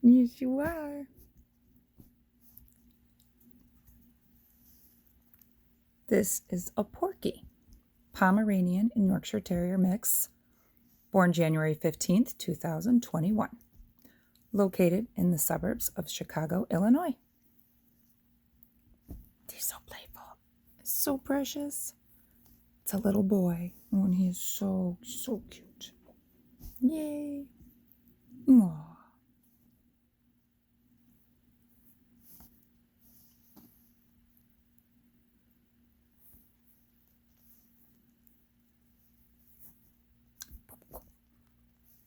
Yes, you are. This is a Porkie, Pomeranian and Yorkshire Terrier mix, born January 15th, 2021, located in the suburbs of Chicago, Illinois. They're so playful, so precious. It's a little boy, and he is so cute. Yay. Aww.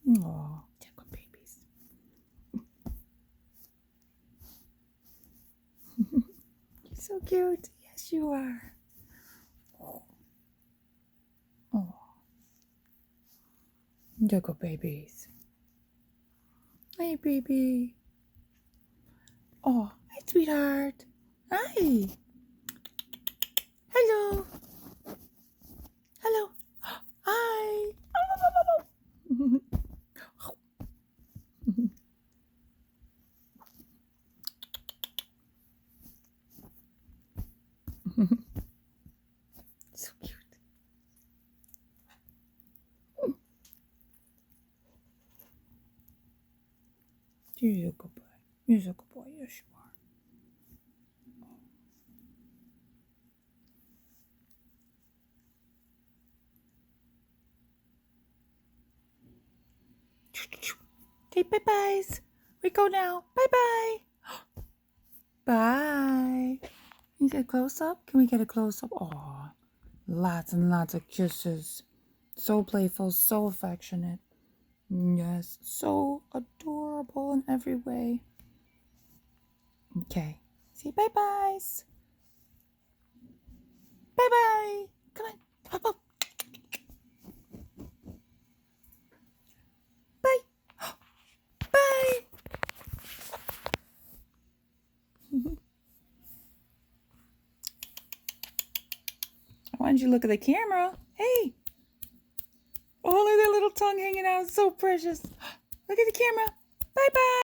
Aww, tickle babies. You're so cute. Yes, you are. Oh. Tickle babies. Hey, baby. Oh, hi, sweetheart. Hi. Hello. Hello. Hi. So cute. You're a good boy. You're a good boy. Yes, you are. Say bye-byes. We go now. Bye-bye. Bye. Can you get a close-up? Can we get a close-up? Aw. Lots and lots of kisses. So playful, so affectionate. Yes, so adorable in every way. Okay. Say bye-byes. Bye-bye. Come on. Hop up. Bye. Bye. Why don't you look at the camera? Hey. Oh, look at that little tongue hanging out. So precious. Look at the camera. Bye-bye.